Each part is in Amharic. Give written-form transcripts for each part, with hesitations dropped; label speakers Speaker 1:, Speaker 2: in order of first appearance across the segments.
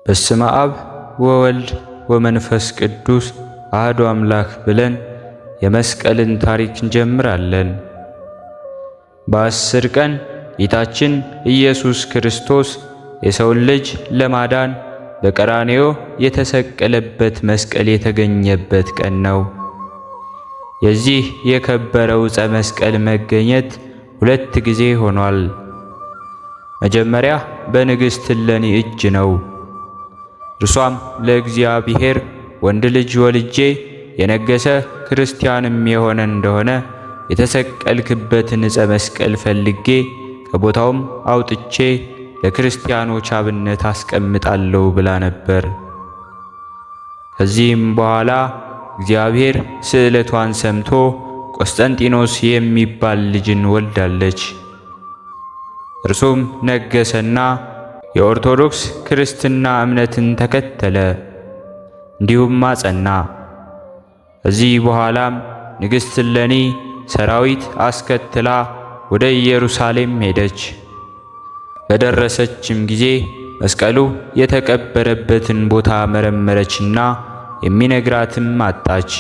Speaker 1: በስመ አብ ወወልድ ወመንፈስ ቅዱስ አሐዱ አምላክ ብለን የመስቀልን ታሪክ እንጀምራለን። በ10 ቀን ጌታችን ኢየሱስ ክርስቶስ የሰውን ልጅ ለማዳን በቀራንዮ የተሰቀለበት መስቀል የተገኘበት ቀን ነው። የዚህ የከበረው ዕፀ መስቀል መገኘት 2 ጊዜ ሆኗል። መጀመሪያ በንግሥት እሌኒ እጅ ነው። እርሷም ለእግዚአብሔር ወንድ ልጅ ወልጄ የነገሰ ክርስቲያንም የሆነ እንደሆነ የተሰቀልክበትን ዕፀ መስቀል ፈልጌ ከቦታውም አውጥቼ ለክርስቲያኖች አብነት አስቀምጣለሁ ብላ ነበር። ከዚህም በኋላ እግዚአብሔር ስዕለቷን ሰምቶ ቆስጠንጢኖስ የሚባል ልጅን ወልዳለች። እርሱም ነገሰና የኦርቶዶክስ ክርስትና እምነትን ተከተለ፣ እንዲሁም አጸና። ከዚህ በኋላም ንግሥት እሌኒ ሰራዊት አስከትላ ወደ ኢየሩሳሌም ሄደች። በደረሰችም ጊዜ መስቀሉ የተቀበረበትን ቦታ መረመረችና የሚነግራትም አጣች።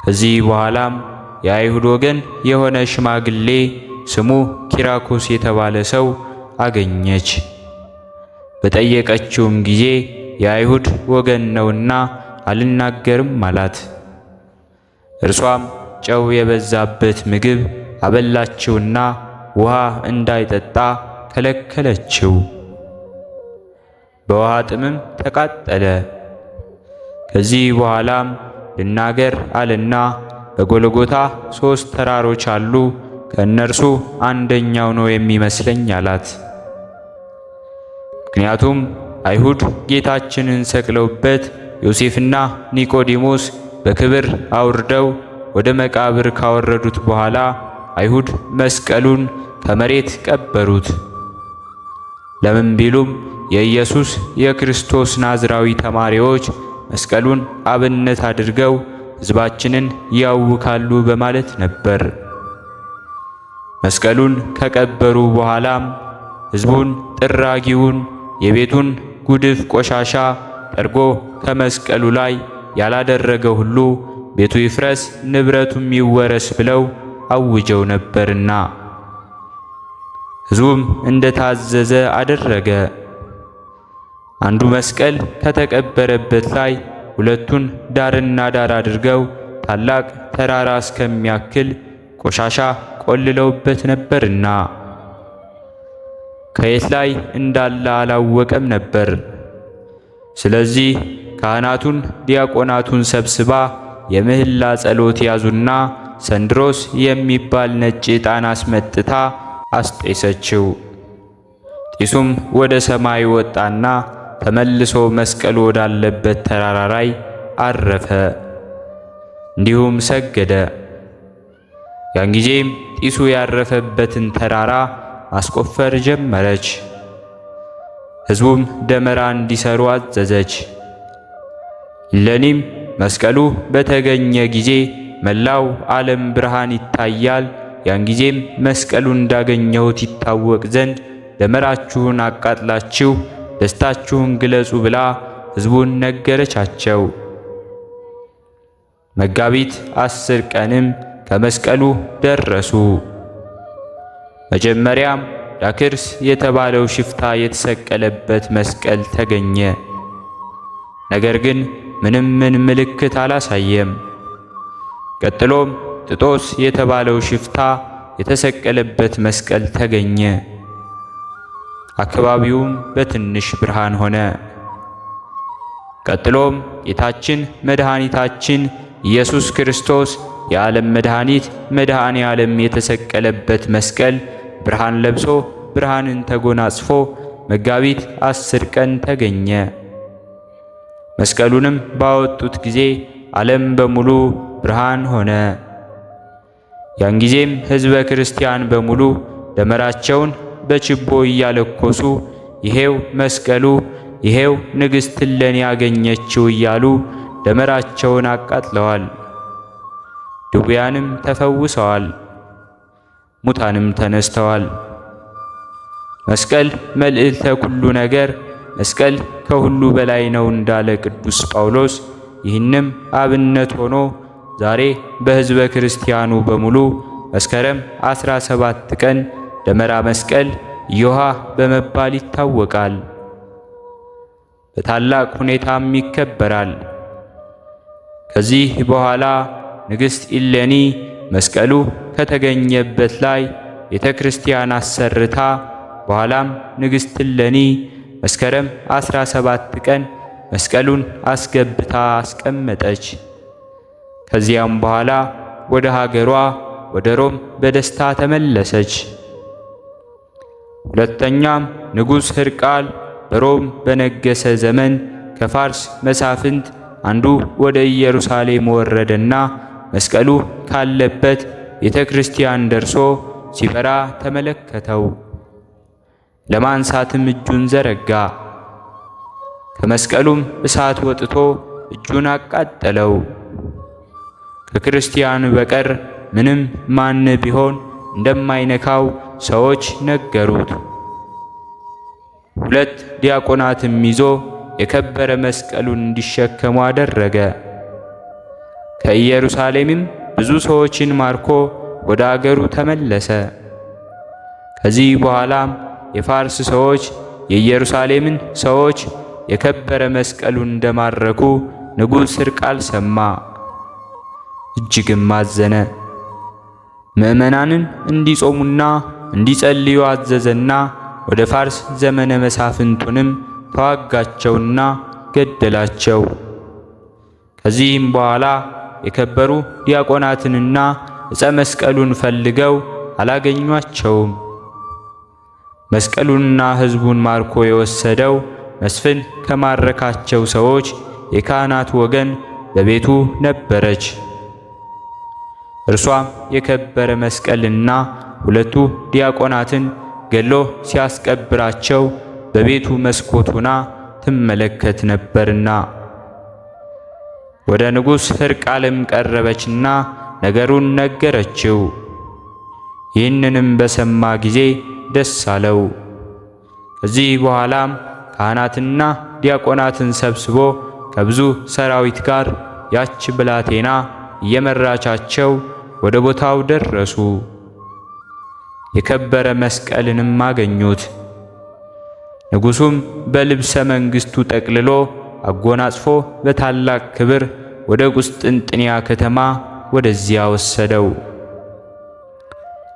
Speaker 1: ከዚህ በኋላም የአይሁድ ወገን የሆነ ሽማግሌ ስሙ ኪራኮስ የተባለ ሰው አገኘች። በጠየቀችውም ጊዜ የአይሁድ ወገን ነውና አልናገርም አላት። እርሷም ጨው የበዛበት ምግብ አበላችውና ውሃ እንዳይጠጣ ከለከለችው። በውሃ ጥምም ተቃጠለ። ከዚህ በኋላም ልናገር አለና በጎልጎታ 3 ተራሮች አሉ፣ ከእነርሱ አንደኛው ነው የሚመስለኝ አላት። ምክንያቱም አይሁድ ጌታችንን ሰቅለውበት ዮሴፍና ኒቆዲሞስ በክብር አውርደው ወደ መቃብር ካወረዱት በኋላ አይሁድ መስቀሉን ከመሬት ቀበሩት። ለምን ቢሉም የኢየሱስ የክርስቶስ ናዝራዊ ተማሪዎች መስቀሉን አብነት አድርገው ሕዝባችንን ያውካሉ በማለት ነበር። መስቀሉን ከቀበሩ በኋላም ሕዝቡን ጥራጊውን የቤቱን ጉድፍ ቆሻሻ ጠርጎ ከመስቀሉ ላይ ያላደረገው ሁሉ ቤቱ ይፍረስ ንብረቱም ይወረስ ብለው አውጀው ነበርና፣ ሕዝቡም እንደታዘዘ አደረገ። አንዱ መስቀል ከተቀበረበት ላይ 2ቱን ዳርና ዳር አድርገው ታላቅ ተራራ እስከሚያክል ቆሻሻ ቆልለውበት ነበርና ከየት ላይ እንዳለ አላወቀም ነበር። ስለዚህ ካህናቱን ዲያቆናቱን ሰብስባ የምህላ ጸሎት ያዙና ሰንድሮስ የሚባል ነጭ ዕጣን አስመጥታ አስጤሰችው። ጢሱም ወደ ሰማይ ወጣና ተመልሶ መስቀሉ ወዳለበት ተራራ ላይ አረፈ። እንዲሁም ሰገደ። ያን ጊዜም ጢሱ ያረፈበትን ተራራ ማስቆፈር ጀመረች። ሕዝቡም ደመራ እንዲሰሩ አዘዘች። እሌኒም መስቀሉ በተገኘ ጊዜ መላው ዓለም ብርሃን ይታያል፣ ያን ጊዜም መስቀሉ እንዳገኘሁት ይታወቅ ዘንድ ደመራችሁን አቃጥላችሁ ደስታችሁን ግለጹ ብላ ሕዝቡን ነገረቻቸው። መጋቢት 10 ቀንም ከመስቀሉ ደረሱ። መጀመሪያም ዳክርስ የተባለው ሽፍታ የተሰቀለበት መስቀል ተገኘ። ነገር ግን ምንም ምልክት አላሳየም። ቀጥሎም ጥጦስ የተባለው ሽፍታ የተሰቀለበት መስቀል ተገኘ። አካባቢውም በትንሽ ብርሃን ሆነ። ቀጥሎም ጌታችን መድኃኒታችን ኢየሱስ ክርስቶስ የዓለም መድኃኒት መድኃኔ ዓለም የተሰቀለበት መስቀል ብርሃን ለብሶ ብርሃንን ተጎናጽፎ መጋቢት 10 ቀን ተገኘ። መስቀሉንም ባወጡት ጊዜ ዓለም በሙሉ ብርሃን ሆነ። ያን ጊዜም ሕዝበ ክርስቲያን በሙሉ ደመራቸውን በችቦ እያለኮሱ ይሄው መስቀሉ፣ ይሄው ንግሥት እሌኒ ያገኘችው እያሉ ደመራቸውን አቃጥለዋል። ድውያንም ተፈውሰዋል፣ ሙታንም ተነስተዋል። መስቀል መልዕልተ ኩሉ ነገር መስቀል ከሁሉ በላይ ነው እንዳለ ቅዱስ ጳውሎስ፣ ይህንም አብነት ሆኖ ዛሬ በሕዝበ ክርስቲያኑ በሙሉ መስከረም 17 ቀን ደመራ መስቀል እዮሃ በመባል ይታወቃል። በታላቅ ሁኔታም ይከበራል። ከዚህ በኋላ ንግሥት ኢሌኒ መስቀሉ ከተገኘበት ላይ ቤተ ክርስቲያን አሰርታ በኋላም ንግሥት ኢሌኒ መስከረም 17 ቀን መስቀሉን አስገብታ አስቀመጠች። ከዚያም በኋላ ወደ ሀገሯ ወደ ሮም በደስታ ተመለሰች። ሁለተኛም ንጉሥ ሕርቃል በሮም በነገሰ ዘመን ከፋርስ መሳፍንት አንዱ ወደ ኢየሩሳሌም ወረደና መስቀሉ ካለበት ቤተ ክርስቲያን ደርሶ ሲፈራ ተመለከተው። ለማንሳትም እጁን ዘረጋ። ከመስቀሉም እሳት ወጥቶ እጁን አቃጠለው። ከክርስቲያን በቀር ምንም ማን ቢሆን እንደማይነካው ሰዎች ነገሩት። ሁለት ዲያቆናትም ይዞ የከበረ መስቀሉን እንዲሸከሙ አደረገ። ከኢየሩሳሌምም ብዙ ሰዎችን ማርኮ ወደ አገሩ ተመለሰ። ከዚህ በኋላም የፋርስ ሰዎች የኢየሩሳሌምን ሰዎች የከበረ መስቀሉን እንደማረኩ ንጉሥ ሕርቃል ሰማ፣ እጅግም አዘነ። ምዕመናንን እንዲጾሙና እንዲጸልዩ አዘዘና ወደ ፋርስ ዘመነ መሳፍንቱንም ተዋጋቸውና ገደላቸው። ከዚህም በኋላ የከበሩ ዲያቆናትንና ዕፀ መስቀሉን ፈልገው አላገኟቸውም። መስቀሉንና ሕዝቡን ማርኮ የወሰደው መስፍን ከማረካቸው ሰዎች የካህናት ወገን በቤቱ ነበረች። እርሷም የከበረ መስቀልና ሁለቱ ዲያቆናትን ገሎ ሲያስቀብራቸው በቤቱ መስኮት ሆና ትመለከት ነበርና። ወደ ንጉሥ ሕርቃልም ቀረበችና ነገሩን ነገረችው። ይህንንም በሰማ ጊዜ ደስ አለው። ከዚህ በኋላም ካህናትና ዲያቆናትን ሰብስቦ ከብዙ ሰራዊት ጋር ያች ብላቴና እየመራቻቸው ወደ ቦታው ደረሱ። የከበረ መስቀልንም አገኙት። ንጉሡም በልብሰ መንግሥቱ ጠቅልሎ አጎናጽፎ በታላቅ ክብር ወደ ቁስጥንጥንያ ከተማ ወደዚያ ወሰደው።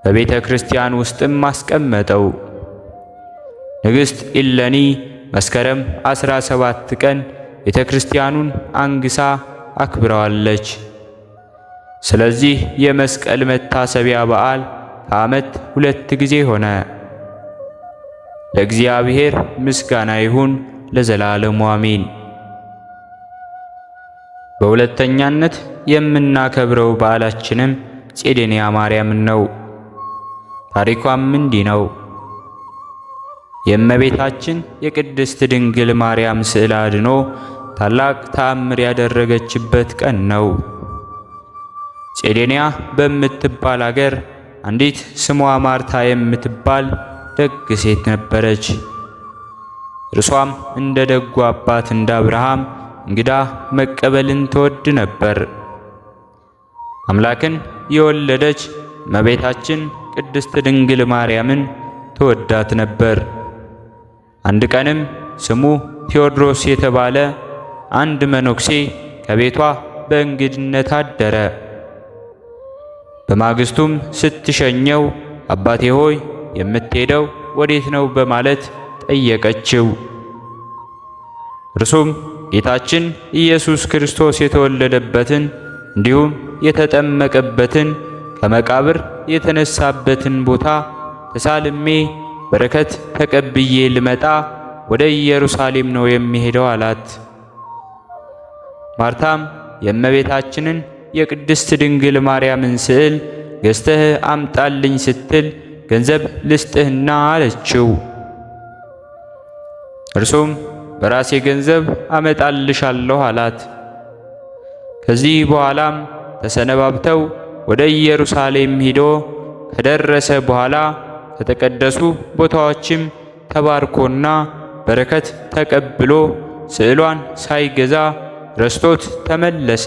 Speaker 1: በቤተ ክርስቲያን ውስጥም አስቀመጠው። ንግሥት ኢሌኒ መስከረም 17 ቀን ቤተ ክርስቲያኑን አንግሳ አክብረዋለች። ስለዚህ የመስቀል መታሰቢያ በዓል ከዓመት 2 ጊዜ ሆነ። ለእግዚአብሔር ምስጋና ይሁን ለዘላለሙ አሜን። በሁለተኛነት የምናከብረው በዓላችንም ጼዴንያ ማርያምን ነው። ታሪኳም እንዲህ ነው። የእመቤታችን የቅድስት ድንግል ማርያም ስዕል አድኖ ታላቅ ተአምር ያደረገችበት ቀን ነው። ጼዴንያ በምትባል አገር አንዲት ስሟ ማርታ የምትባል ደግ ሴት ነበረች። እርሷም እንደ ደጉ አባት እንደ አብርሃም እንግዳ መቀበልን ትወድ ነበር። አምላክን የወለደች እመቤታችን ቅድስት ድንግል ማርያምን ትወዳት ነበር። አንድ ቀንም ስሙ ቴዎድሮስ የተባለ አንድ መነኩሴ ከቤቷ በእንግድነት አደረ። በማግስቱም ስትሸኘው አባቴ ሆይ የምትሄደው ወዴት ነው በማለት ጠየቀችው። እርሱም ጌታችን ኢየሱስ ክርስቶስ የተወለደበትን እንዲሁም የተጠመቀበትን ከመቃብር የተነሳበትን ቦታ ተሳልሜ በረከት ተቀብዬ ልመጣ ወደ ኢየሩሳሌም ነው የሚሄደው አላት። ማርታም የእመቤታችንን የቅድስት ድንግል ማርያምን ስዕል ገዝተህ አምጣልኝ ስትል ገንዘብ ልስጥህና አለችው። እርሱም በራሴ ገንዘብ አመጣልሻለሁ አላት። ከዚህ በኋላም ተሰነባብተው ወደ ኢየሩሳሌም ሄዶ ከደረሰ በኋላ ከተቀደሱ ቦታዎችም ተባርኮና በረከት ተቀብሎ ስዕሏን ሳይገዛ ረስቶት ተመለሰ።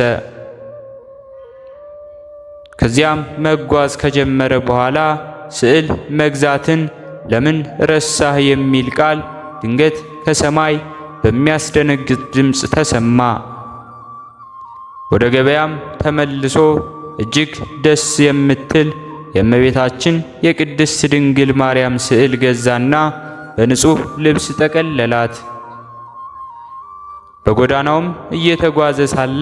Speaker 1: ከዚያም መጓዝ ከጀመረ በኋላ ስዕል መግዛትን ለምን ረሳህ የሚል ቃል ድንገት ከሰማይ በሚያስደነግጥ ድምፅ ተሰማ። ወደ ገበያም ተመልሶ እጅግ ደስ የምትል የእመቤታችን የቅድስት ድንግል ማርያም ስዕል ገዛና በንጹሕ ልብስ ጠቀለላት። በጎዳናውም እየተጓዘ ሳለ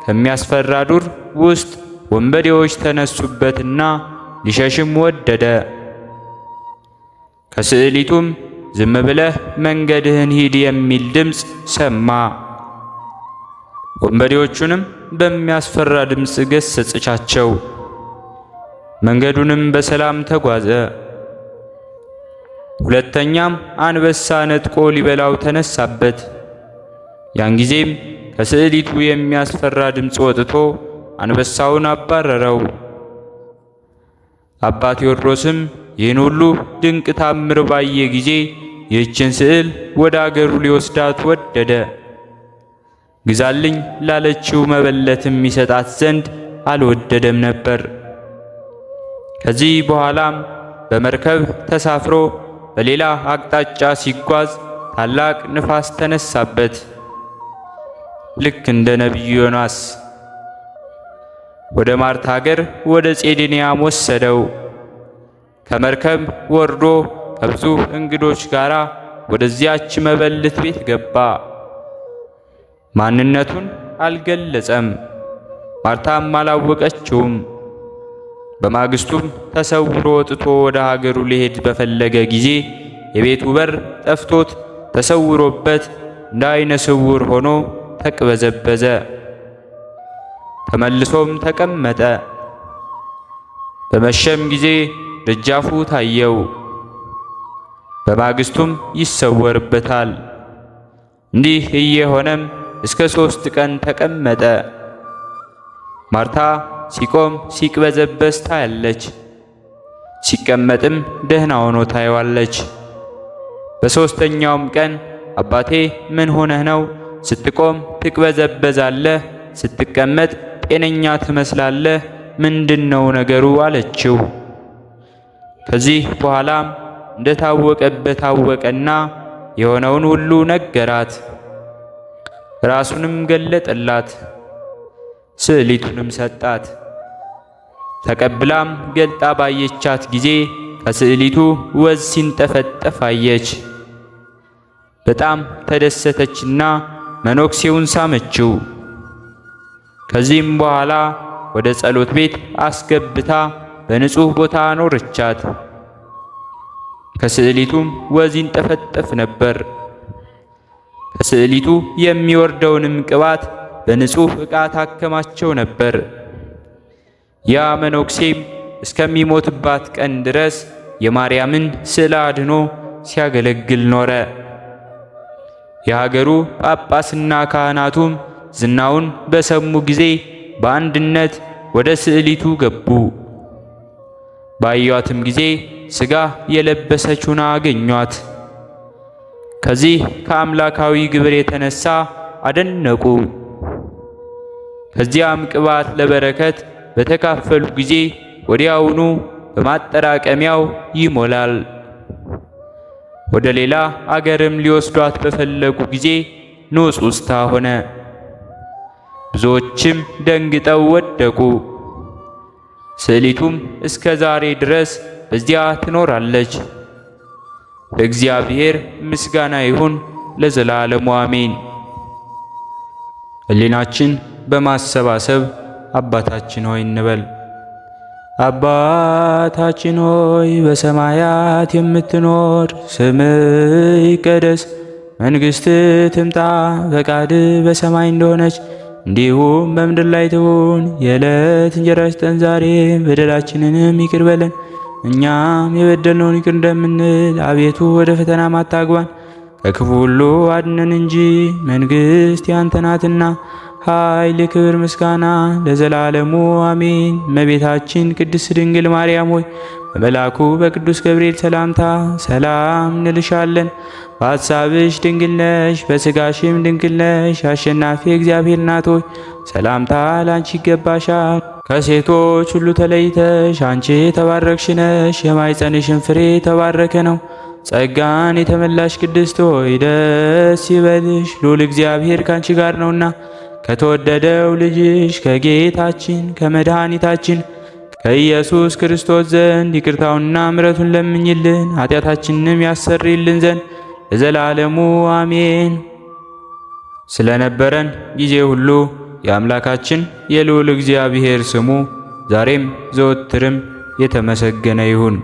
Speaker 1: ከሚያስፈራ ዱር ውስጥ ወንበዴዎች ተነሱበትና ሊሸሽም ወደደ። ከስዕሊቱም ዝም ብለህ መንገድህን ሂድ የሚል ድምፅ ሰማ። ወንበዴዎቹንም በሚያስፈራ ድምፅ ገሰጸቻቸው። መንገዱንም በሰላም ተጓዘ። ሁለተኛም አንበሳ ነጥቆ ሊበላው ተነሳበት። ያን ጊዜም ከስዕሊቱ የሚያስፈራ ድምፅ ወጥቶ አንበሳውን አባረረው። አባ ቴዎድሮስም ይህን ሁሉ ድንቅ ታምር ባየ ጊዜ ይህችን ስዕል ወደ አገሩ ሊወስዳት ወደደ። ግዛልኝ ላለችው መበለትም ይሰጣት ዘንድ አልወደደም ነበር። ከዚህ በኋላም በመርከብ ተሳፍሮ በሌላ አቅጣጫ ሲጓዝ ታላቅ ንፋስ ተነሳበት፣ ልክ እንደ ነቢዩ ዮናስ። ወደ ማርታ አገር ወደ ጼዴንያም ወሰደው። ከመርከብ ወርዶ ከብዙ እንግዶች ጋር ወደዚያች መበለት ቤት ገባ። ማንነቱን አልገለጸም፣ ማርታም አላወቀችውም። በማግስቱም ተሰውሮ ወጥቶ ወደ ሀገሩ ሊሄድ በፈለገ ጊዜ የቤቱ በር ጠፍቶት ተሰውሮበት እንደ ዓይነ ስውር ሆኖ ተቅበዘበዘ። ተመልሶም ተቀመጠ። በመሸም ጊዜ ደጃፉ ታየው። በማግስቱም ይሰወርበታል። እንዲህ እየሆነም እስከ 3 ቀን ተቀመጠ። ማርታ ሲቆም ሲቅበዘበዝ ታያለች፣ ሲቀመጥም ደህና ሆኖ ታየዋለች። በሦስተኛውም ቀን አባቴ ምን ሆነህ ነው? ስትቆም ትቅበዘበዛለህ፣ ስትቀመጥ ጤነኛ ትመስላለህ፣ ምንድነው ነገሩ? አለችው። ከዚህ በኋላም እንደታወቀበት አወቀና የሆነውን ሁሉ ነገራት። ራሱንም ገለጠላት፣ ስዕሊቱንም ሰጣት። ተቀብላም ገልጣ ባየቻት ጊዜ ከስዕሊቱ ወዝ ሲንጠፈጠፍ አየች። በጣም ተደሰተችና መነኩሴውን ሳመችው። ከዚህም በኋላ ወደ ጸሎት ቤት አስገብታ በንጹሕ ቦታ አኖረቻት። ከስዕሊቱም ወዝ ይንጠፈጠፍ ነበር። ከስዕሊቱ የሚወርደውንም ቅባት በንጹሕ ዕቃ ታከማቸው ነበር። ያ መነኩሴም እስከሚሞትባት ቀን ድረስ የማርያምን ስዕለ አድኅኖ ሲያገለግል ኖረ። የሀገሩ ጳጳስና ካህናቱም ዝናውን በሰሙ ጊዜ በአንድነት ወደ ስዕሊቱ ገቡ። ባዩአትም ጊዜ ሥጋ የለበሰች ሆና አገኟት። ከዚህ ከአምላካዊ ግብር የተነሳ አደነቁ። ከዚያም ቅባት ለበረከት በተካፈሉ ጊዜ ወዲያውኑ በማጠራቀሚያው ይሞላል። ወደ ሌላ አገርም ሊወስዷት በፈለጉ ጊዜ ንጹሕ ውስታ ሆነ። ብዙዎችም ደንግጠው ወደቁ። ስዕሊቱም እስከ ዛሬ ድረስ በዚያ ትኖራለች። ለእግዚአብሔር ምስጋና ይሁን ለዘላለሙ አሜን። ሕሊናችን በማሰባሰብ አባታችን ሆይ እንበል። አባታችን ሆይ በሰማያት የምትኖር፣ ስምህ ይቀደስ፣ መንግሥትህ ትምጣ፣ ፈቃድህ በሰማይ እንደሆነች እንዲሁም በምድር ላይ ትሁን። የዕለት እንጀራችንን ስጠን ዛሬ፣ በደላችንንም ይቅር በለን እኛም የበደልነውን ይቅር እንደምንል፣ አቤቱ ወደ ፈተናም አታግባን ከክፉ ሁሉ አድነን እንጂ መንግሥት ያንተ ናትና ኃይል፣ ክብር፣ ምስጋና ለዘላለሙ አሜን። እመቤታችን ቅድስት ድንግል ማርያም ሆይ በመልአኩ በቅዱስ ገብርኤል ሰላምታ ሰላም እንልሻለን። በሐሳብሽ ድንግል ነሽ፣ በሥጋሽም ድንግል ነሽ። አሸናፊ እግዚአብሔር እናት ሆይ ሰላምታ ላንቺ ይገባሻል። ከሴቶች ሁሉ ተለይተሽ አንቺ የተባረክሽ ነሽ፣ የማኅፀንሽን ፍሬ የተባረከ ነው። ጸጋን የተመላሽ ቅድስት ሆይ ደስ ይበልሽ፣ ልዑል እግዚአብሔር ካንቺ ጋር ነውና ከተወደደው ልጅሽ ከጌታችን ከመድኃኒታችን ከኢየሱስ ክርስቶስ ዘንድ ይቅርታውንና ምሕረቱን ለምኝልን ኃጢአታችንንም ያሰርይልን ዘንድ ለዘላለሙ አሜን። ስለነበረን ጊዜ ሁሉ የአምላካችን የልዑል እግዚአብሔር ስሙ ዛሬም ዘወትርም የተመሰገነ ይሁን።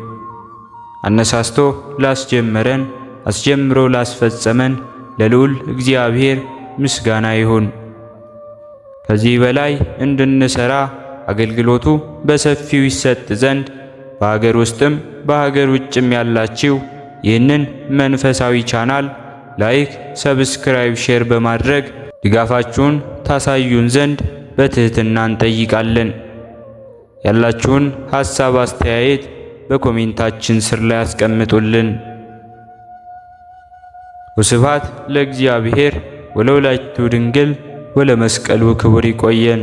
Speaker 1: አነሳስቶ ላስጀመረን አስጀምሮ ላስፈጸመን ለልዑል እግዚአብሔር ምስጋና ይሁን። ከዚህ በላይ እንድንሰራ አገልግሎቱ በሰፊው ይሰጥ ዘንድ በሀገር ውስጥም በሀገር ውጭም ያላችሁ ይህንን መንፈሳዊ ቻናል ላይክ፣ ሰብስክራይብ፣ ሼር በማድረግ ድጋፋችሁን ታሳዩን ዘንድ በትህትና እንጠይቃለን። ያላችሁን ሐሳብ አስተያየት በኮሜንታችን ስር ላይ አስቀምጡልን። ወስብሐት ለእግዚአብሔር ወለወላዲቱ ድንግል ወለመስቀሉ ክቡር። ይቆየን።